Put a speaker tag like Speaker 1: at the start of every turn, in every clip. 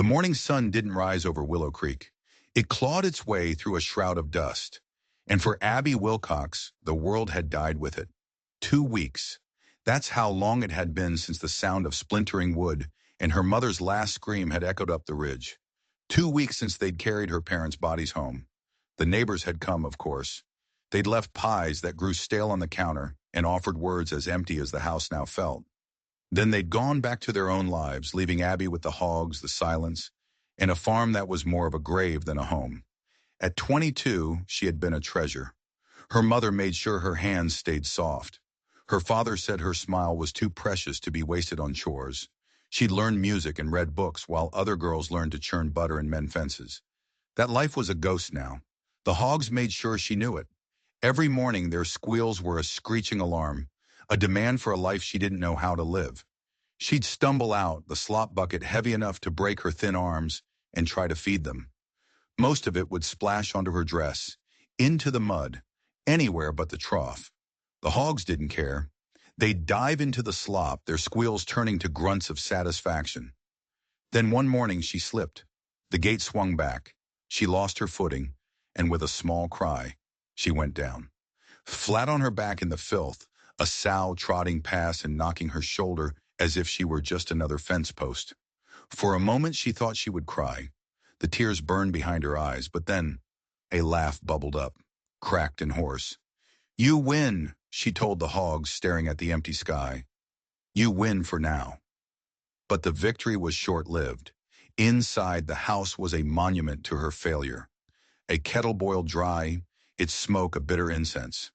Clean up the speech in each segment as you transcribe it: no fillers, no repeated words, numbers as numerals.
Speaker 1: The morning sun didn't rise over Willow Creek. It clawed its way through a shroud of dust. And for Abby Wilcox, the world had died with it. 2 weeks. That's how long it had been since the sound of splintering wood and her mother's last scream had echoed up the ridge. 2 weeks since they'd carried her parents' bodies home. The neighbors had come, of course. They'd left pies that grew stale on the counter and offered words as empty as the house now felt. Then they'd gone back to their own lives, leaving Abby with the hogs, the silence, and a farm that was more of a grave than a home. At 22, she had been a treasure. Her mother made sure her hands stayed soft. Her father said her smile was too precious to be wasted on chores. She'd learned music and read books while other girls learned to churn butter and mend fences. That life was a ghost now. The hogs made sure she knew it. Every morning their squeals were a screeching alarm, a demand for a life she didn't know how to live. She'd stumble out, the slop bucket heavy enough to break her thin arms, and try to feed them. Most of it would splash onto her dress, into the mud, anywhere but the trough. The hogs didn't care. They'd dive into the slop, their squeals turning to grunts of satisfaction. Then one morning she slipped. The gate swung back. She lost her footing, and with a small cry, she went down. Flat on her back in the filth, a sow trotting past and knocking her shoulder as if she were just another fence post. For a moment she thought she would cry. The tears burned behind her eyes, but then a laugh bubbled up, cracked and hoarse. "You win," she told the hogs, staring at the empty sky. "You win for now." But the victory was short-lived. Inside, the house was a monument to her failure. A kettle boiled dry, its smoke a bitter incense.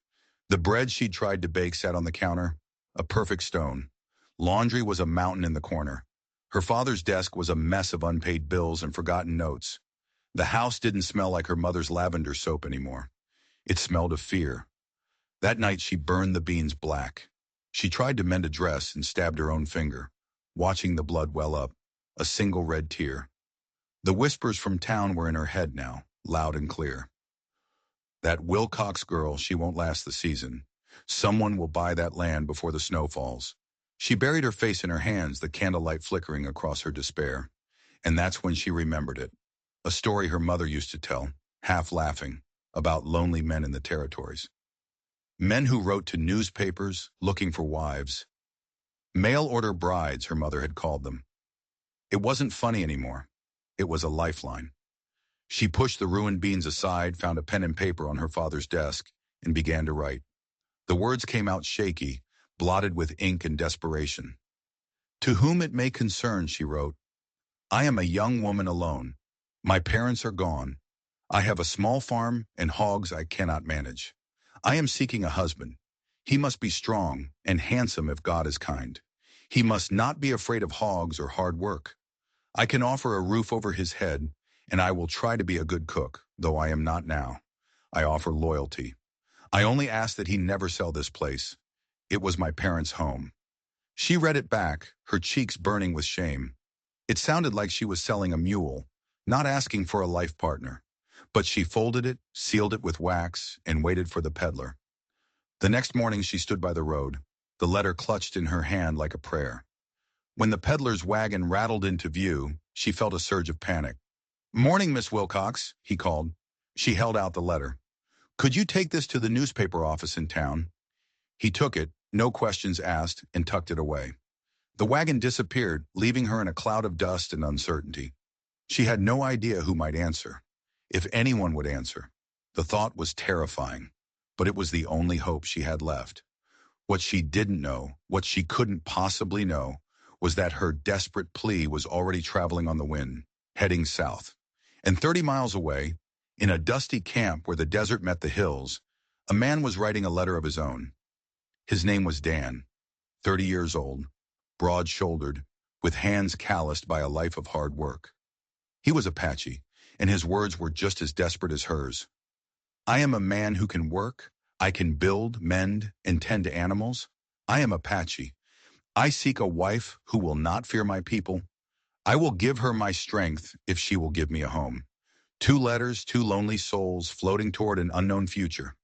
Speaker 1: The bread she'd tried to bake sat on the counter, a perfect stone. Laundry was a mountain in the corner. Her father's desk was a mess of unpaid bills and forgotten notes. The house didn't smell like her mother's lavender soap anymore. It smelled of fear. That night she burned the beans black. She tried to mend a dress and stabbed her own finger, watching the blood well up, a single red tear. The whispers from town were in her head now, loud and clear. That Wilcox girl, she won't last the season. Someone will buy that land before the snow falls. She buried her face in her hands, the candlelight flickering across her despair. And that's when she remembered it. A story her mother used to tell, half laughing, about lonely men in the territories. Men who wrote to newspapers looking for wives. Mail-order brides, her mother had called them. It wasn't funny anymore. It was a lifeline. She pushed the ruined beans aside, found a pen and paper on her father's desk, and began to write. The words came out shaky, blotted with ink and desperation. "To whom it may concern," she wrote, "I am a young woman alone. My parents are gone. I have a small farm and hogs I cannot manage. I am seeking a husband. He must be strong and handsome if God is kind. He must not be afraid of hogs or hard work. I can offer a roof over his head, and I will try to be a good cook, though I am not now. I offer loyalty. I only ask that he never sell this place. It was my parents' home." She read it back, her cheeks burning with shame. It sounded like she was selling a mule, not asking for a life partner. But she folded it, sealed it with wax, and waited for the peddler. The next morning she stood by the road, the letter clutched in her hand like a prayer. When the peddler's wagon rattled into view, she felt a surge of panic. "Morning, Miss Wilcox," he called. She held out the letter. "Could you take this to the newspaper office in town?" He took it, no questions asked, and tucked it away. The wagon disappeared, leaving her in a cloud of dust and uncertainty. She had no idea who might answer, if anyone would answer. The thought was terrifying, but it was the only hope she had left. What she didn't know, what she couldn't possibly know, was that her desperate plea was already traveling on the wind, heading south. And 30 miles away, in a dusty camp where the desert met the hills, a man was writing a letter of his own. His name was Dan, 30 years old, broad-shouldered, with hands calloused by a life of hard work. He was Apache, and his words were just as desperate as hers. "I am a man who can work. I can build, mend, and tend to animals. I am Apache. I seek a wife who will not fear my people. I will give her my strength if she will give me a home." 2 letters, 2 lonely souls floating toward an unknown future.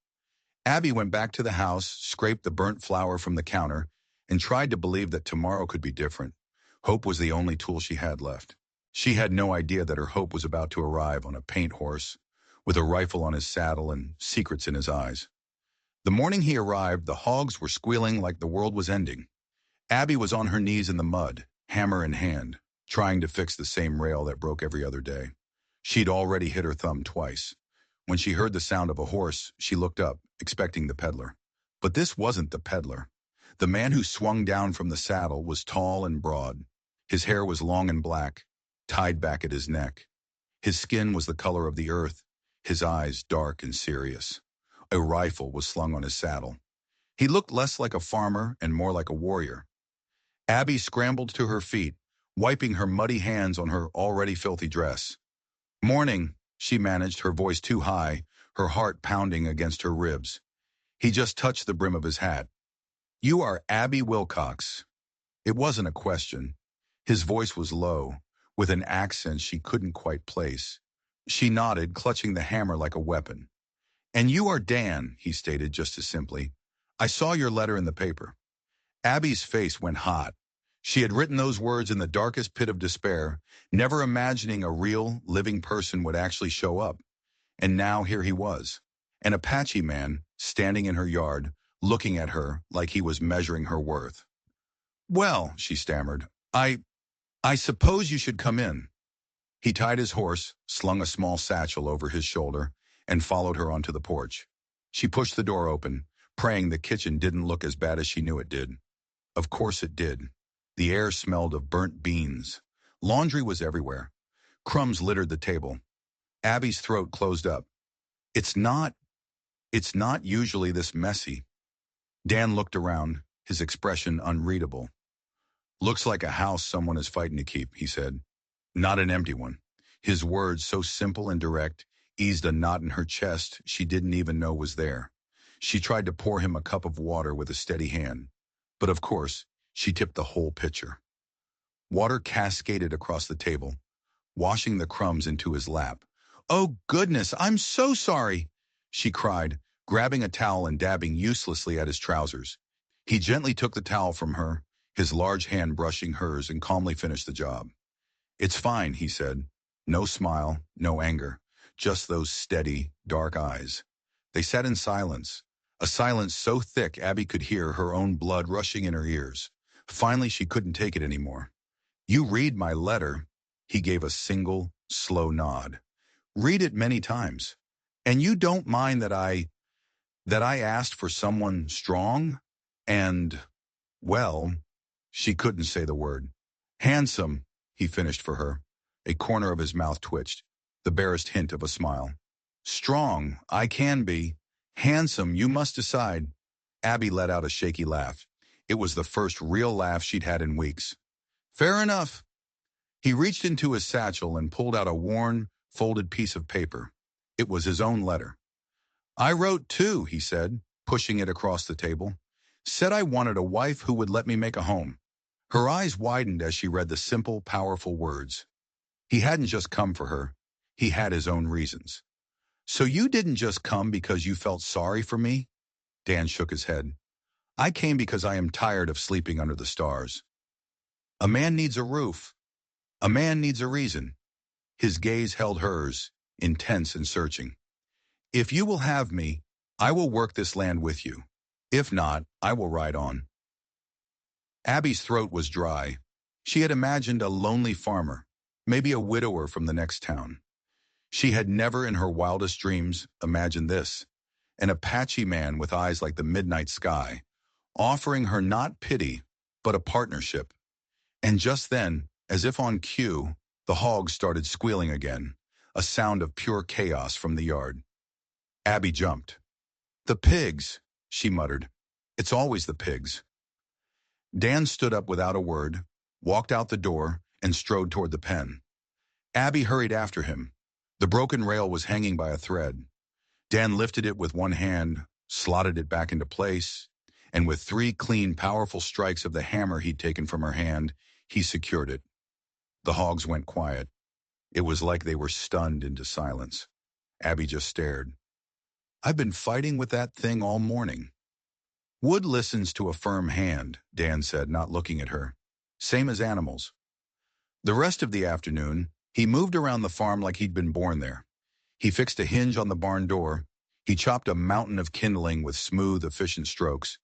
Speaker 1: Abby went back to the house, scraped the burnt flour from the counter, and tried to believe that tomorrow could be different. Hope was the only tool she had left. She had no idea that her hope was about to arrive on a paint horse, with a rifle on his saddle and secrets in his eyes. The morning he arrived, the hogs were squealing like the world was ending. Abby was on her knees in the mud, hammer in hand, trying to fix the same rail that broke every other day. She'd already hit her thumb twice. When she heard the sound of a horse, she looked up, expecting the peddler. But this wasn't the peddler. The man who swung down from the saddle was tall and broad. His hair was long and black, tied back at his neck. His skin was the color of the earth, his eyes dark and serious. A rifle was slung on his saddle. He looked less like a farmer and more like a warrior. Abby scrambled to her feet, wiping her muddy hands on her already filthy dress. "Morning," she managed, her voice too high, her heart pounding against her ribs. He just touched the brim of his hat. "You are Abby Wilcox." It wasn't a question. His voice was low, with an accent she couldn't quite place. She nodded, clutching the hammer like a weapon. "And you are Dan," he stated just as simply. "I saw your letter in the paper." Abby's face went hot. She had written those words in the darkest pit of despair, never imagining a real, living person would actually show up. And now here he was, an Apache man, standing in her yard, looking at her like he was measuring her worth. "Well," she stammered, I suppose you should come in." He tied his horse, slung a small satchel over his shoulder, and followed her onto the porch. She pushed the door open, praying the kitchen didn't look as bad as she knew it did. Of course it did. The air smelled of burnt beans. Laundry was everywhere. Crumbs littered the table. Abby's throat closed up. It's not usually this messy." Dan looked around, his expression unreadable. "Looks like a house someone is fighting to keep," he said. "Not an empty one." His words, so simple and direct, eased a knot in her chest she didn't even know was there. She tried to pour him a cup of water with a steady hand. But of course, she tipped the whole pitcher. Water cascaded across the table, washing the crumbs into his lap. "Oh goodness, I'm so sorry," she cried, grabbing a towel and dabbing uselessly at his trousers. He gently took the towel from her, his large hand brushing hers, and calmly finished the job. "It's fine," he said. No smile, no anger, just those steady, dark eyes. They sat in silence, a silence so thick Abby could hear her own blood rushing in her ears. Finally, she couldn't take it anymore. "You read my letter." He gave a single, slow nod. "Read it many times. And you don't mind that I asked for someone strong and, well," she couldn't say the word. "Handsome," he finished for her. A corner of his mouth twitched, the barest hint of a smile. "Strong, I can be. Handsome, you must decide." Abby let out a shaky laugh. It was the first real laugh she'd had in weeks. "Fair enough." He reached into his satchel and pulled out a worn, folded piece of paper. It was his own letter. "I wrote too," he said, pushing it across the table. "Said I wanted a wife who would let me make a home." Her eyes widened as she read the simple, powerful words. He hadn't just come for her. He had his own reasons. "So you didn't just come because you felt sorry for me?" Dan shook his head. "I came because I am tired of sleeping under the stars. A man needs a roof. A man needs a reason." His gaze held hers, intense and searching. "If you will have me, I will work this land with you. If not, I will ride on." Abby's throat was dry. She had imagined a lonely farmer, maybe a widower from the next town. She had never in her wildest dreams imagined this, an Apache man with eyes like the midnight sky, offering her not pity, but a partnership. And just then, as if on cue, the hogs started squealing again, a sound of pure chaos from the yard. Abby jumped. "The pigs," she muttered. "It's always the pigs." Dan stood up without a word, walked out the door, and strode toward the pen. Abby hurried after him. The broken rail was hanging by a thread. Dan lifted it with one hand, slotted it back into place, and with 3 clean, powerful strikes of the hammer he'd taken from her hand, he secured it. The hogs went quiet. It was like they were stunned into silence. Abby just stared. "I've been fighting with that thing all morning." "Wood listens to a firm hand," Dan said, not looking at her. "Same as animals." The rest of the afternoon, he moved around the farm like he'd been born there. He fixed a hinge on the barn door. He chopped a mountain of kindling with smooth, efficient strokes.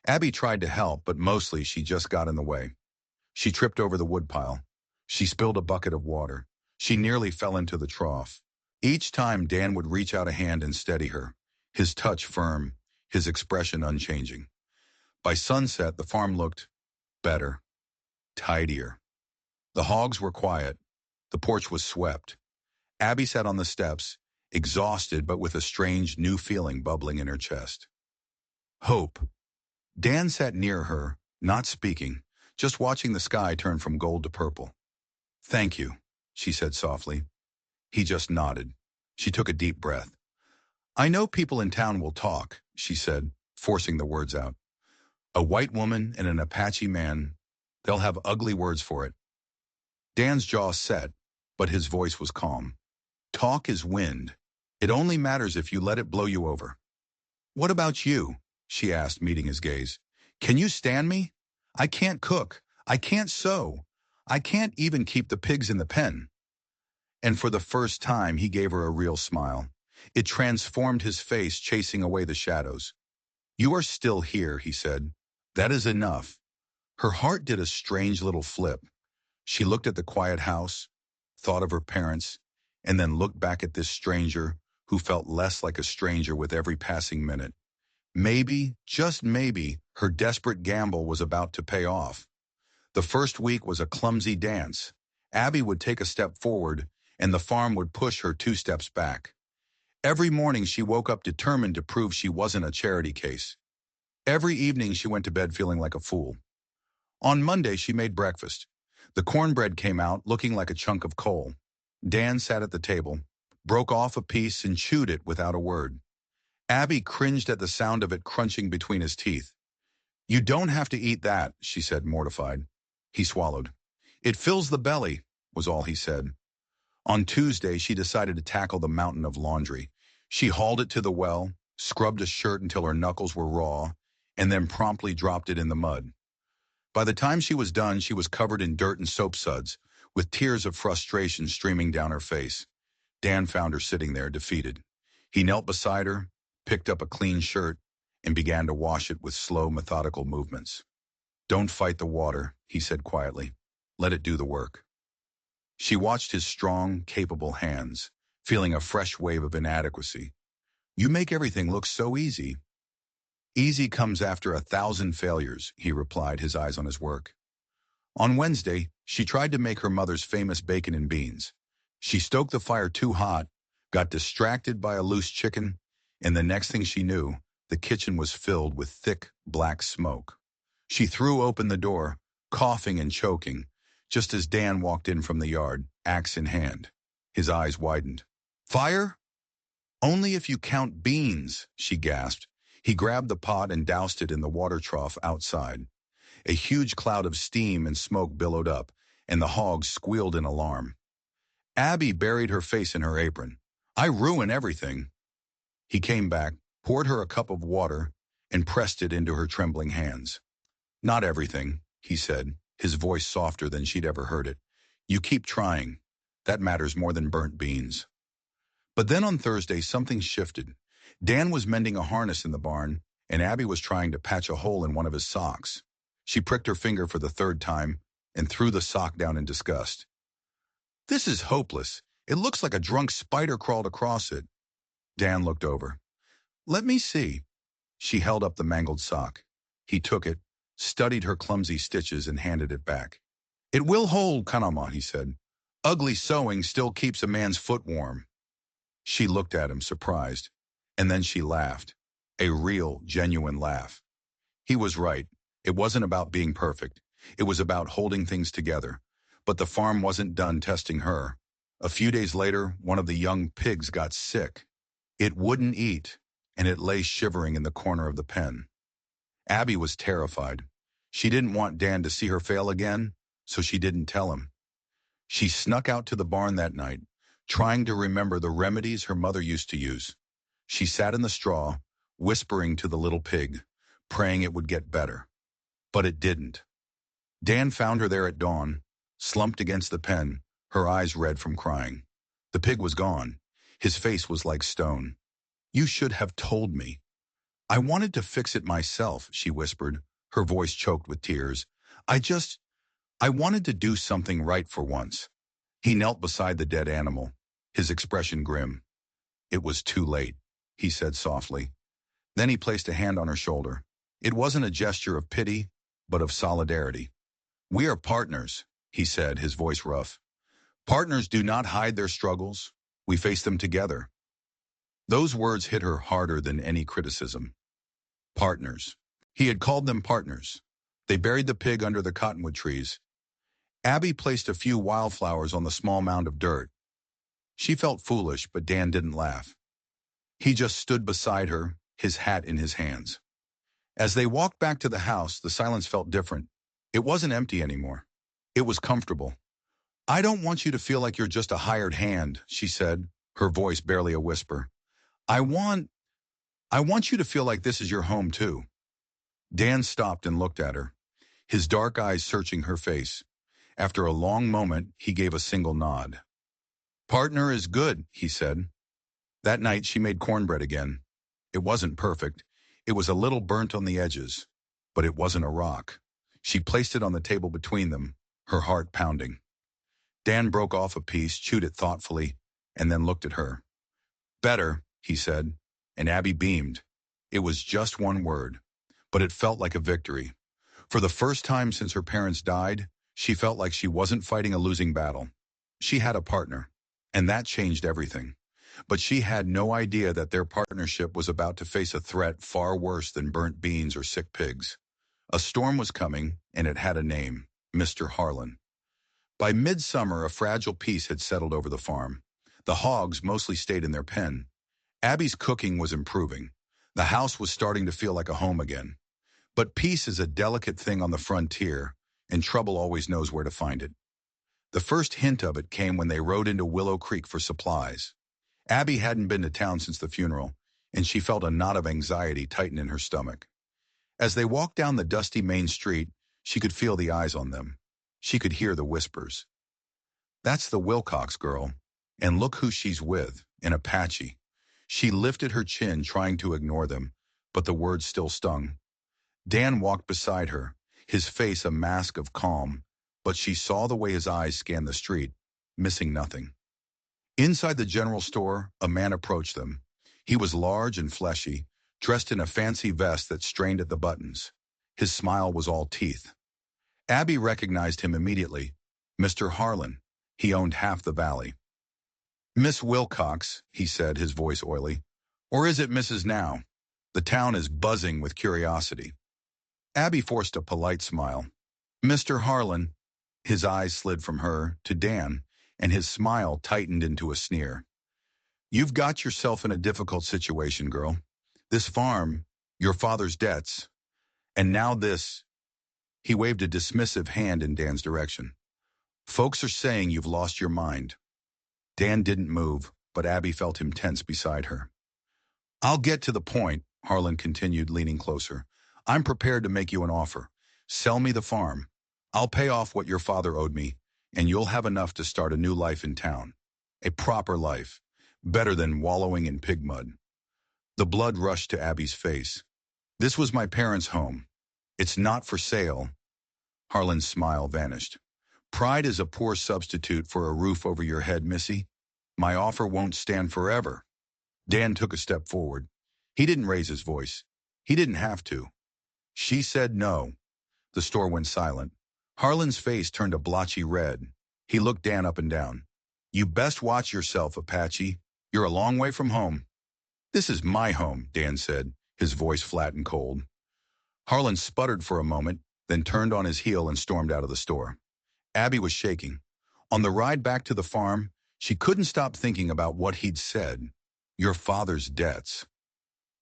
Speaker 1: Abby tried to help, but mostly she just got in the way. She tripped over the woodpile. She spilled a bucket of water. She nearly fell into the trough. Each time Dan would reach out a hand and steady her, his touch firm, his expression unchanging. By sunset, the farm looked better, tidier. The hogs were quiet. The porch was swept. Abby sat on the steps, exhausted but with a strange new feeling bubbling in her chest. Hope. Dan sat near her, not speaking, just watching the sky turn from gold to purple. Thank you, she said softly. He just nodded. She took a deep breath. I know people in town will talk, she said, forcing the words out. A white woman and an Apache man, they'll have ugly words for it. Dan's jaw set, but his voice was calm. Talk is wind. It only matters if you let it blow you over. What about you? She asked, meeting his gaze. Can you stand me? I can't cook. I can't sew. I can't even keep the pigs in the pen. And for the first time, he gave her a real smile. It transformed his face, chasing away the shadows. You are still here, he said. That is enough. Her heart did a strange little flip. She looked at the quiet house, thought of her parents, and then looked back at this stranger who felt less like a stranger with every passing minute. Maybe, just maybe, her desperate gamble was about to pay off. The first week was a clumsy dance. Abby would take a step forward, and the farm would push her 2 steps back. Every morning she woke up determined to prove she wasn't a charity case. Every evening she went to bed feeling like a fool. On Monday she made breakfast. The cornbread came out looking like a chunk of coal. Dan sat at the table, broke off a piece and chewed it without a word. Abby cringed at the sound of it crunching between his teeth. You don't have to eat that, she said, mortified. He swallowed. It fills the belly, was all he said. On Tuesday, she decided to tackle the mountain of laundry. She hauled it to the well, scrubbed a shirt until her knuckles were raw, and then promptly dropped it in the mud. By the time she was done, she was covered in dirt and soap suds, with tears of frustration streaming down her face. Dan found her sitting there, defeated. He knelt beside her, picked up a clean shirt, and began to wash it with slow, methodical movements. Don't fight the water, he said quietly. Let it do the work. She watched his strong, capable hands, feeling a fresh wave of inadequacy. You make everything look so easy. Easy comes after 1,000 failures, he replied, his eyes on his work. On Wednesday, she tried to make her mother's famous bacon and beans. She stoked the fire too hot, got distracted by a loose chicken, and the next thing she knew, the kitchen was filled with thick, black smoke. She threw open the door, coughing and choking, just as Dan walked in from the yard, axe in hand. His eyes widened. Fire? Only if you count beans, she gasped. He grabbed the pot and doused it in the water trough outside. A huge cloud of steam and smoke billowed up, and the hogs squealed in alarm. Abby buried her face in her apron. I ruin everything. He came back, poured her a cup of water, and pressed it into her trembling hands. Not everything, he said, his voice softer than she'd ever heard it. You keep trying. That matters more than burnt beans. But then on Thursday, something shifted. Dan was mending a harness in the barn, and Abby was trying to patch a hole in one of his socks. She pricked her finger for the 3rd time and threw the sock down in disgust. This is hopeless. It looks like a drunk spider crawled across it. Dan looked over. Let me see. She held up the mangled sock. He took it, studied her clumsy stitches, and handed it back. It will hold, Kanama, he said. Ugly sewing still keeps a man's foot warm. She looked at him, surprised, and then she laughed. A real, genuine laugh. He was right. It wasn't about being perfect. It was about holding things together. But the farm wasn't done testing her. A few days later, one of the young pigs got sick. It wouldn't eat, and it lay shivering in the corner of the pen. Abby was terrified. She didn't want Dan to see her fail again, so she didn't tell him. She snuck out to the barn that night, trying to remember the remedies her mother used to use. She sat in the straw, whispering to the little pig, praying it would get better. But it didn't. Dan found her there at dawn, slumped against the pen, her eyes red from crying. The pig was gone. His face was like stone. "You should have told me." "I wanted to fix it myself," she whispered, her voice choked with tears. I just, I wanted to do something right for once." He knelt beside the dead animal, his expression grim. "It was too late," he said softly. Then he placed a hand on her shoulder. It wasn't a gesture of pity, but of solidarity. "We are partners," he said, his voice rough. "Partners do not hide their struggles. We face them together." Those words hit her harder than any criticism. Partners. He had called them partners. They buried the pig under the cottonwood trees. Abby placed a few wildflowers on the small mound of dirt. She felt foolish, but Dan didn't laugh. He just stood beside her, his hat in his hands. As they walked back to the house, the silence felt different. It wasn't empty anymore. It was comfortable. "I don't want you to feel like you're just a hired hand," she said, her voice barely a whisper. I want you to feel like this is your home too." Dan stopped and looked at her, his dark eyes searching her face. After a long moment, he gave a single nod. "Partner is good," he said. That night she made cornbread again. It wasn't perfect. It was a little burnt on the edges, but it wasn't a rock. She placed it on the table between them, her heart pounding. Dan broke off a piece, chewed it thoughtfully, and then looked at her. "Better," he said, and Abby beamed. It was just one word, but it felt like a victory. For the first time since her parents died, she felt like she wasn't fighting a losing battle. She had a partner, and that changed everything. But she had no idea that their partnership was about to face a threat far worse than burnt beans or sick pigs. A storm was coming, and it had a name: Mr. Harlan. By midsummer, a fragile peace had settled over the farm. The hogs mostly stayed in their pen. Abby's cooking was improving. The house was starting to feel like a home again. But peace is a delicate thing on the frontier, and trouble always knows where to find it. The first hint of it came when they rode into Willow Creek for supplies. Abby hadn't been to town since the funeral, and she felt a knot of anxiety tighten in her stomach. As they walked down the dusty main street, she could feel the eyes on them. She could hear the whispers. "That's the Wilcox girl, and look who she's with, an Apache." She lifted her chin, trying to ignore them, but the words still stung. Dan walked beside her, his face a mask of calm, but she saw the way his eyes scanned the street, missing nothing. Inside the general store, a man approached them. He was large and fleshy, dressed in a fancy vest that strained at the buttons. His smile was all teeth. Abby recognized him immediately. Mr. Harlan. He owned half the valley. "Miss Wilcox," he said, his voice oily. "Or is it Mrs. now? The town is buzzing with curiosity." Abby forced a polite smile. "Mr. Harlan." His eyes slid from her to Dan, and his smile tightened into a sneer. "You've got yourself in a difficult situation, girl. This farm, your father's debts, and now this." He waved a dismissive hand in Dan's direction. "Folks are saying you've lost your mind." Dan didn't move, but Abby felt him tense beside her. "I'll get to the point," Harlan continued, leaning closer. "I'm prepared to make you an offer. Sell me the farm. I'll pay off what your father owed me, and you'll have enough to start a new life in town. A proper life. Better than wallowing in pig mud." The blood rushed to Abby's face. "This was my parents' home. It's not for sale." Harlan's smile vanished. "Pride is a poor substitute for a roof over your head, Missy. My offer won't stand forever." Dan took a step forward. He didn't raise his voice. He didn't have to. She said no. The store went silent. Harlan's face turned a blotchy red. He looked Dan up and down. "You best watch yourself, Apache. You're a long way from home." "This is my home," Dan said, his voice flat and cold. Harlan sputtered for a moment, then turned on his heel and stormed out of the store. Abby was shaking. On the ride back to the farm, she couldn't stop thinking about what he'd said. Your father's debts.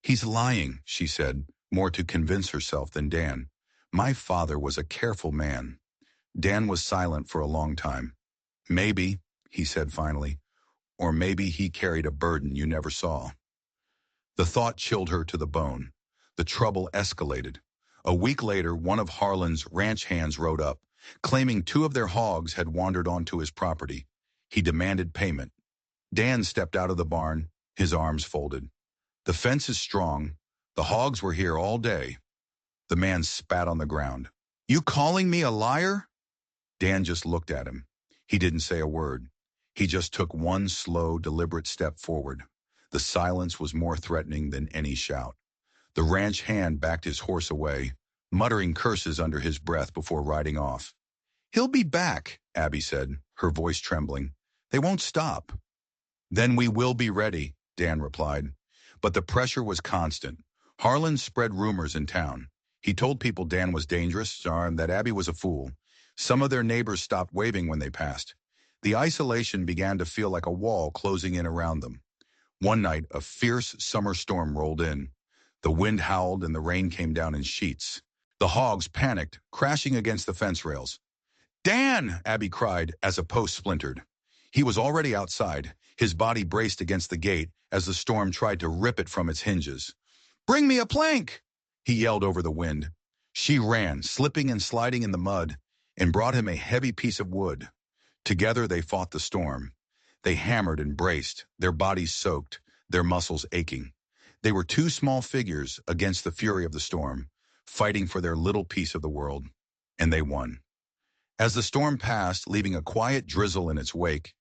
Speaker 1: "He's lying," she said, more to convince herself than Dan. "My father was a careful man." Dan was silent for a long time. "Maybe," he said finally, "or maybe he carried a burden you never saw." The thought chilled her to the bone. The trouble escalated. A week later, one of Harlan's ranch hands rode up. claiming two of their hogs had wandered onto his property. He demanded payment. Dan stepped out of the barn, his arms folded. The fence is strong. The hogs were here all day. The man spat on the ground. You calling me a liar? Dan just looked at him. He didn't say a word. He just took one slow, deliberate step forward. The silence was more threatening than any shout. The ranch hand backed his horse away, muttering curses under his breath before riding off. He'll be back, Abby said, her voice trembling. They won't stop. Then we will be ready, Dan replied. But the pressure was constant. Harlan spread rumors in town. He told people Dan was dangerous, and that Abby was a fool. Some of their neighbors stopped waving when they passed. The isolation began to feel like a wall closing in around them. One night, a fierce summer storm rolled in. The wind howled and the rain came down in sheets. The hogs panicked, crashing against the fence rails. Dan! Abby cried as a post splintered. He was already outside, his body braced against the gate as the storm tried to rip it from its hinges. Bring me a plank! He yelled over the wind. She ran, slipping and sliding in the mud, and brought him a heavy piece of wood. Together they fought the storm. They hammered and braced, their bodies soaked, their muscles aching. They were two small figures against the fury of the storm, fighting for their little piece of the world. And they won. As the storm passed, leaving a quiet drizzle in its wake,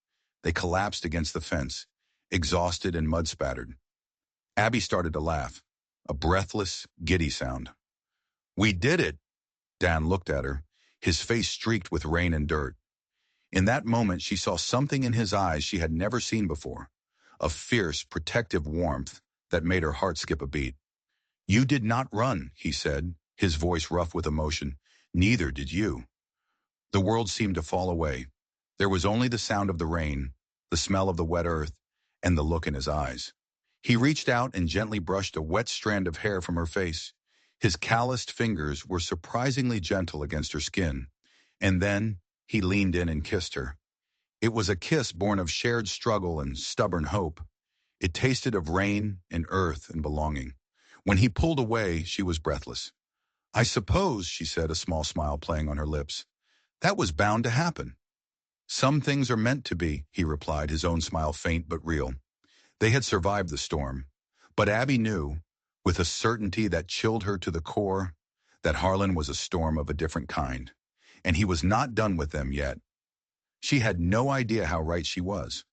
Speaker 1: they collapsed against the fence, exhausted and mud-spattered. Abby started to laugh, a breathless, giddy sound. We did it! Dan looked at her, his face streaked with rain and dirt. In that moment, she saw something in his eyes she had never seen before, a fierce, protective warmth that made her heart skip a beat. You did not run, he said, his voice rough with emotion. Neither did you. The world seemed to fall away. There was only the sound of the rain, the smell of the wet earth, and the look in his eyes. He reached out and gently brushed a wet strand of hair from her face. His calloused fingers were surprisingly gentle against her skin. And then he leaned in and kissed her. It was a kiss born of shared struggle and stubborn hope. It tasted of rain and earth and belonging. When he pulled away, she was breathless. I suppose, she said, a small smile playing on her lips, that was bound to happen. Some things are meant to be, he replied, his own smile faint but real. They had survived the storm. But Abby knew, with a certainty that chilled her to the core, that Harlan was a storm of a different kind. And he was not done with them yet. She had no idea how right she was.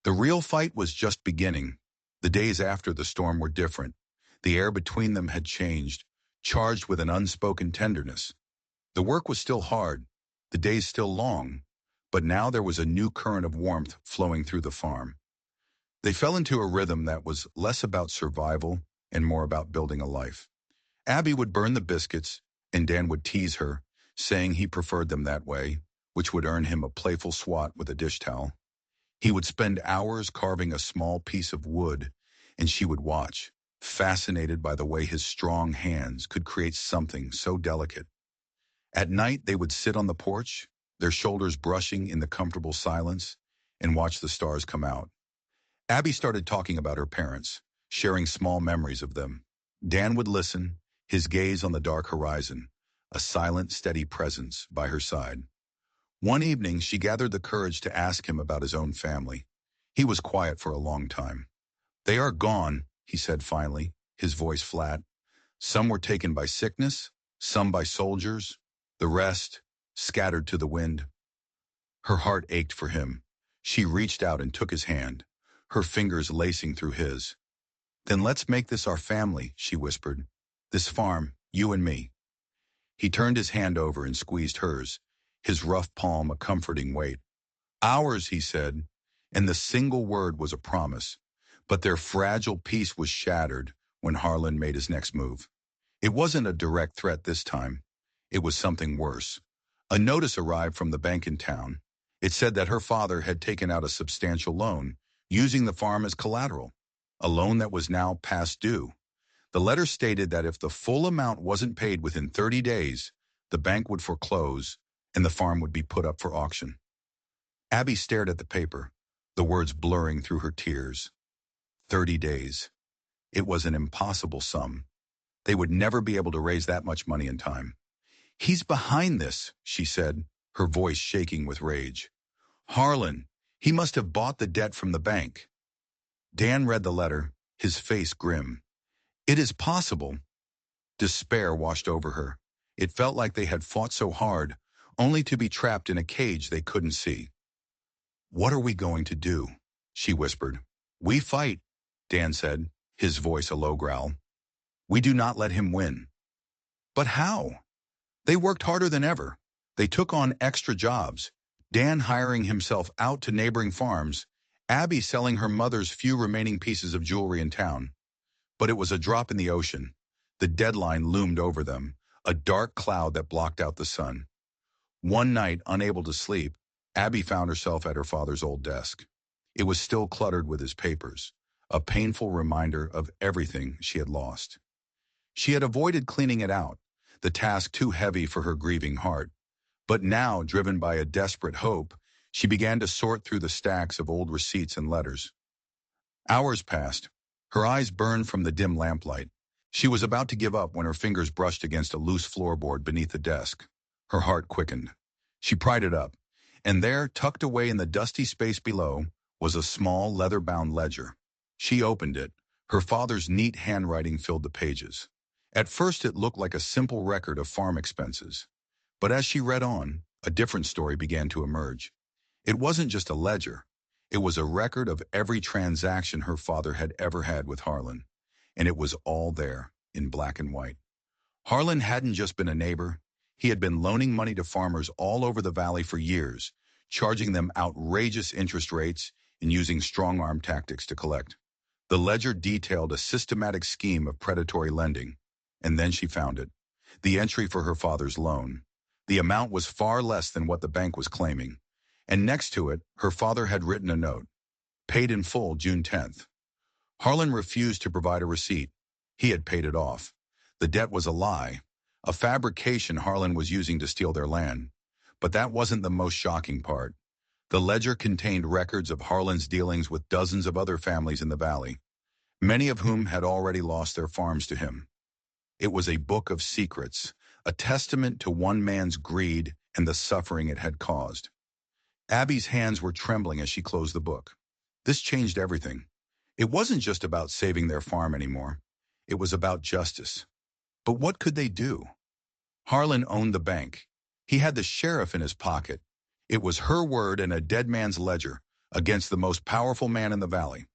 Speaker 1: The real fight was just beginning. The days after the storm were different. The air between them had changed, charged with an unspoken tenderness. The work was still hard, the days still long, but now there was a new current of warmth flowing through the farm. They fell into a rhythm that was less about survival and more about building a life. Abby would burn the biscuits, and Dan would tease her, saying he preferred them that way, which would earn him a playful swat with a dish towel. He would spend hours carving a small piece of wood, and she would watch, fascinated by the way his strong hands could create something so delicate. At night, they would sit on the porch, their shoulders brushing in the comfortable silence, and watch the stars come out. Abby started talking about her parents, sharing small memories of them. Dan would listen, his gaze on the dark horizon, a silent, steady presence by her side. One evening, she gathered the courage to ask him about his own family. He was quiet for a long time. They are gone, he said finally, his voice flat. Some were taken by sickness, some by soldiers, the rest scattered to the wind. Her heart ached for him. She reached out and took his hand, her fingers lacing through his. Then let's make this our family, she whispered. This farm, you and me. He turned his hand over and squeezed hers, his rough palm a comforting weight. Ours, he said, and the single word was a promise. But their fragile peace was shattered when Harlan made his next move. It wasn't a direct threat this time. It was something worse. A notice arrived from the bank in town. It said that her father had taken out a substantial loan, using the farm as collateral, a loan that was now past due. The letter stated that if the full amount wasn't paid within 30 days, the bank would foreclose and the farm would be put up for auction. Abby stared at the paper, the words blurring through her tears. 30 days. It was an impossible sum. They would never be able to raise that much money in time. "He's behind this," she said, her voice shaking with rage. "Harlan, he must have bought the debt from the bank." Dan read the letter, his face grim. "It is possible." Despair washed over her. It felt like they had fought so hard, only to be trapped in a cage they couldn't see. "What are we going to do?" she whispered. "We fight," Dan said, his voice a low growl. "We do not let him win." "But how?" They worked harder than ever. They took on extra jobs, Dan hiring himself out to neighboring farms, Abby selling her mother's few remaining pieces of jewelry in town. But it was a drop in the ocean. The deadline loomed over them, a dark cloud that blocked out the sun. One night, unable to sleep, Abby found herself at her father's old desk. It was still cluttered with his papers, a painful reminder of everything she had lost. She had avoided cleaning it out, the task too heavy for her grieving heart. But now, driven by a desperate hope, she began to sort through the stacks of old receipts and letters. Hours passed. Her eyes burned from the dim lamplight. She was about to give up when her fingers brushed against a loose floorboard beneath the desk. Her heart quickened. She pried it up, and there, tucked away in the dusty space below, was a small leather-bound ledger. She opened it. Her father's neat handwriting filled the pages. At first it looked like a simple record of farm expenses. But as she read on, a different story began to emerge. It wasn't just a ledger. It was a record of every transaction her father had ever had with Harlan. And it was all there, in black and white. Harlan hadn't just been a neighbor. He had been loaning money to farmers all over the valley for years, charging them outrageous interest rates and using strong-arm tactics to collect. The ledger detailed a systematic scheme of predatory lending. And then she found it. The entry for her father's loan. The amount was far less than what the bank was claiming. And next to it, her father had written a note. Paid in full June 10th. Harlan refused to provide a receipt. He had paid it off. The debt was a lie, a fabrication Harlan was using to steal their land. But that wasn't the most shocking part. The ledger contained records of Harlan's dealings with dozens of other families in the valley, many of whom had already lost their farms to him. It was a book of secrets, a testament to one man's greed and the suffering it had caused. Abby's hands were trembling as she closed the book. This changed everything. It wasn't just about saving their farm anymore. It was about justice. But what could they do? Harlan owned the bank. He had the sheriff in his pocket. It was her word and a dead man's ledger against the most powerful man in the valley.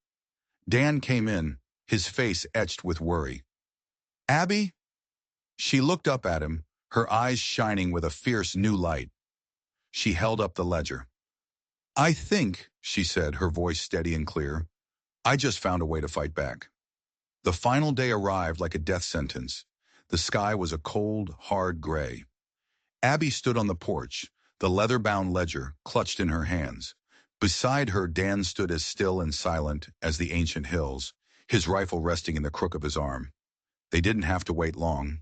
Speaker 1: Dan came in, his face etched with worry. "Abby?" She looked up at him, her eyes shining with a fierce new light. She held up the ledger. "I think," she said, her voice steady and clear, "I just found a way to fight back." The final day arrived like a death sentence. The sky was a cold, hard gray. Abby stood on the porch, the leather-bound ledger clutched in her hands. Beside her, Dan stood as still and silent as the ancient hills, his rifle resting in the crook of his arm. They didn't have to wait long.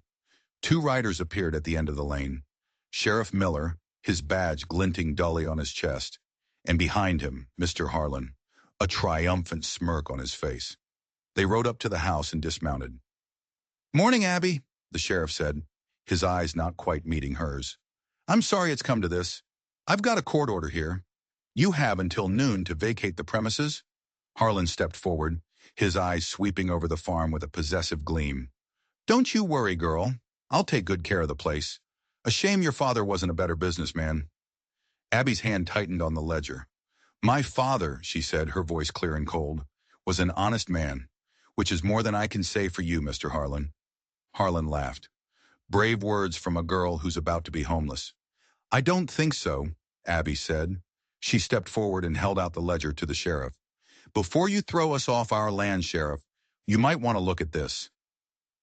Speaker 1: Two riders appeared at the end of the lane. Sheriff Miller, his badge glinting dully on his chest, and behind him, Mr. Harlan, a triumphant smirk on his face. They rode up to the house and dismounted. "Morning, Abby," the sheriff said, his eyes not quite meeting hers. "I'm sorry it's come to this. I've got a court order here. You have until noon to vacate the premises." Harlan stepped forward, his eyes sweeping over the farm with a possessive gleam. "Don't you worry, girl. I'll take good care of the place. A shame your father wasn't a better businessman." Abby's hand tightened on the ledger. "My father," she said, her voice clear and cold, "was an honest man, which is more than I can say for you, Mr. Harlan." Harlan laughed. Brave words from a girl who's about to be homeless. "I don't think so," Abby said. She stepped forward and held out the ledger to the sheriff. "Before you throw us off our land, Sheriff, you might want to look at this."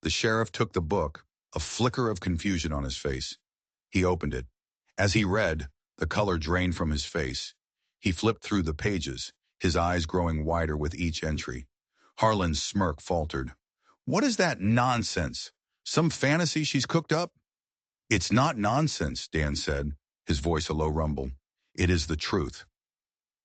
Speaker 1: The sheriff took the book, a flicker of confusion on his face. He opened it. As he read, the color drained from his face. He flipped through the pages, his eyes growing wider with each entry. Harlan's smirk faltered. "What is that nonsense? Some fantasy she's cooked up?" "It's not nonsense," Dan said, his voice a low rumble. "It is the truth."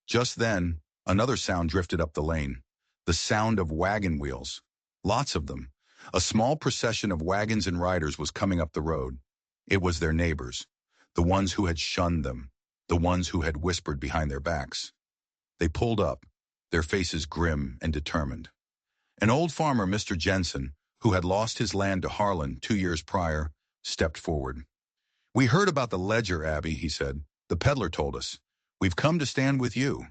Speaker 1: Just then, another sound drifted up the lane. The sound of wagon wheels. Lots of them. A small procession of wagons and riders was coming up the road. It was their neighbors, the ones who had shunned them, the ones who had whispered behind their backs. They pulled up, their faces grim and determined. An old farmer, Mr. Jensen, who had lost his land to Harlan 2 years prior, stepped forward. "We heard about the ledger, Abby," he said. "The peddler told us. We've come to stand with you."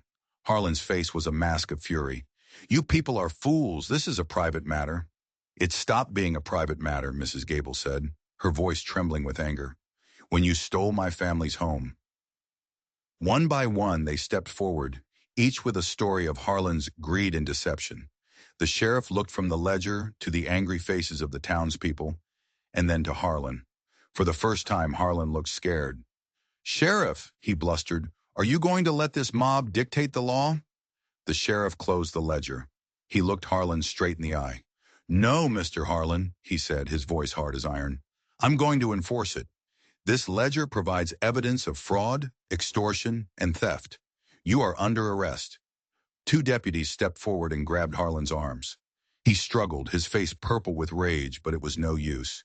Speaker 1: Harlan's face was a mask of fury. "You people are fools. This is a private matter." "It stopped being a private matter," Mrs. Gable said, her voice trembling with anger, "when you stole my family's home." One by one, they stepped forward, each with a story of Harlan's greed and deception. The sheriff looked from the ledger to the angry faces of the townspeople, and then to Harlan. For the first time, Harlan looked scared. "Sheriff," he blustered, "are you going to let this mob dictate the law?" The sheriff closed the ledger. He looked Harlan straight in the eye. "No, Mr. Harlan," he said, his voice hard as iron. "I'm going to enforce it. This ledger provides evidence of fraud, extortion, and theft. You are under arrest." Two deputies stepped forward and grabbed Harlan's arms. He struggled, his face purple with rage, but it was no use.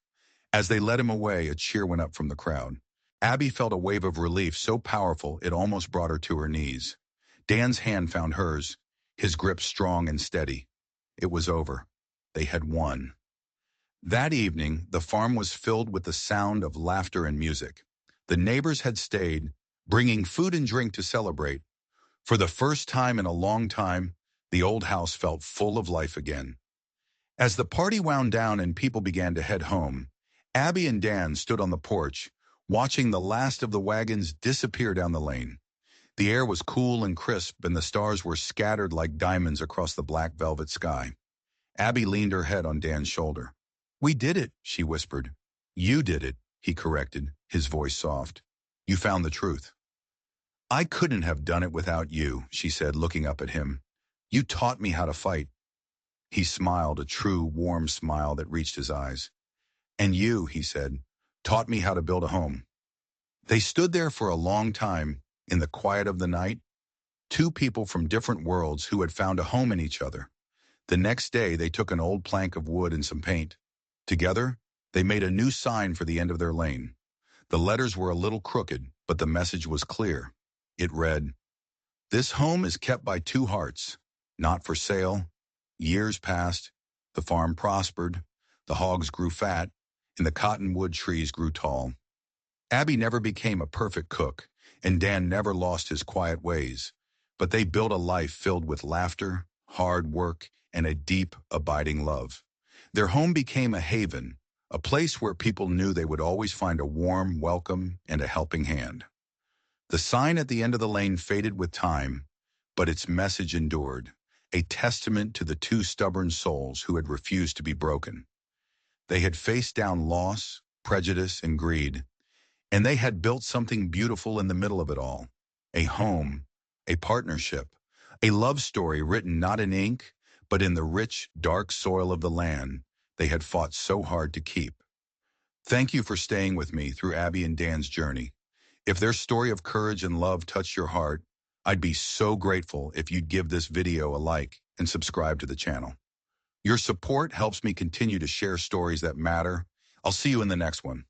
Speaker 1: As they led him away, a cheer went up from the crowd. Abby felt a wave of relief so powerful it almost brought her to her knees. Dan's hand found hers, his grip strong and steady. It was over. They had won. That evening, the farm was filled with the sound of laughter and music. The neighbors had stayed, bringing food and drink to celebrate. For the first time in a long time, the old house felt full of life again. As the party wound down and people began to head home, Abby and Dan stood on the porch, watching the last of the wagons disappear down the lane. The air was cool and crisp, and the stars were scattered like diamonds across the black velvet sky. Abby leaned her head on Dan's shoulder. "We did it," she whispered. "You did it," he corrected, his voice soft. "You found the truth." "I couldn't have done it without you," she said, looking up at him. "You taught me how to fight." He smiled, a true, warm smile that reached his eyes. "And you," he said, "taught me how to build a home." They stood there for a long time, in the quiet of the night, two people from different worlds who had found a home in each other. The next day, they took an old plank of wood and some paint. Together, they made a new sign for the end of their lane. The letters were a little crooked, but the message was clear. It read, "This home is kept by two hearts, not for sale." Years passed, the farm prospered, the hogs grew fat, and the cottonwood trees grew tall. Abby never became a perfect cook, and Dan never lost his quiet ways, but they built a life filled with laughter, hard work, and a deep, abiding love. Their home became a haven, a place where people knew they would always find a warm welcome and a helping hand. The sign at the end of the lane faded with time, but its message endured, a testament to the two stubborn souls who had refused to be broken. They had faced down loss, prejudice, and greed, and they had built something beautiful in the middle of it all. A home, a partnership, a love story written not in ink, but in the rich, dark soil of the land they had fought so hard to keep. Thank you for staying with me through Abby and Dan's journey. If their story of courage and love touched your heart, I'd be so grateful if you'd give this video a like and subscribe to the channel. Your support helps me continue to share stories that matter. I'll see you in the next one.